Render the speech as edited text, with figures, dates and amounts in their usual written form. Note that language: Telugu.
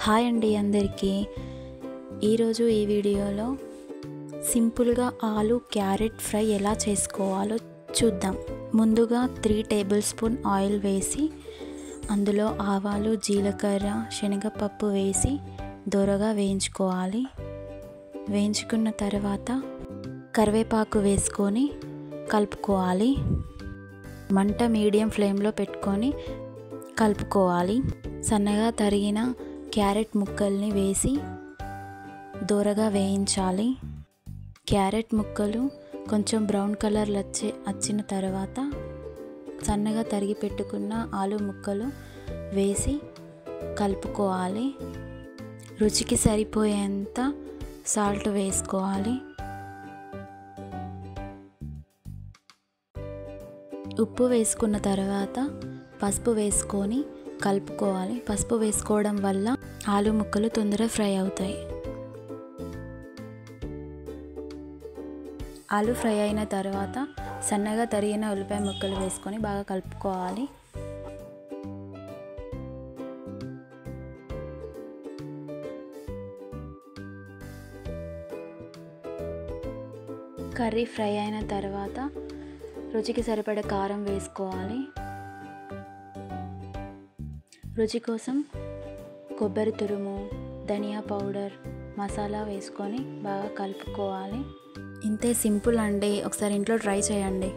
హాయ్ అండి అందరికీ. ఈరోజు ఈ వీడియోలో సింపుల్గా ఆలు క్యారెట్ ఫ్రై ఎలా చేసుకోవాలో చూద్దాం. ముందుగా 3 టేబుల్ స్పూన్ ఆయిల్ వేసి అందులో ఆవాలు, జీలకర్ర, శనగపప్పు వేసి దోరగా వేయించుకోవాలి. వేయించుకున్న తర్వాత కరివేపాకు వేసుకొని కలుపుకోవాలి. మంట మీడియం ఫ్లేమ్లో పెట్టుకొని కలుపుకోవాలి. సన్నగా తరిగిన క్యారెట్ ముక్కల్ని వేసి దోరగా వేయించాలి. క్యారెట్ ముక్కలు కొంచెం బ్రౌన్ కలర్ వచ్చిన తర్వాత సన్నగా తరిగి పెట్టుకున్న ఆలు ముక్కలు వేసి కలుపుకోవాలి. రుచికి సరిపోయేంత సాల్ట్ వేసుకోవాలి. ఉప్పు వేసుకున్న తర్వాత పసుపు వేసుకొని కలుపుకోవాలి. పసుపు వేసుకోవడం వల్ల ఆలు ముక్కలు తొందరగా ఫ్రై అవుతాయి. ఆలు ఫ్రై అయిన తర్వాత సన్నగా తరిగిన ఉల్లిపాయ ముక్కలు వేసుకొని బాగా కలుపుకోవాలి. కర్రీ ఫ్రై అయిన తర్వాత రుచికి సరిపడే కారం వేసుకోవాలి. రుచి కోసం కొబ్బరి తురుము, ధనియా పౌడర్, మసాలా వేసుకొని బాగా కలుపుకోవాలి. ఇంతే, సింపుల్ అండి. ఒకసారి ఇంట్లో ట్రై చేయండి.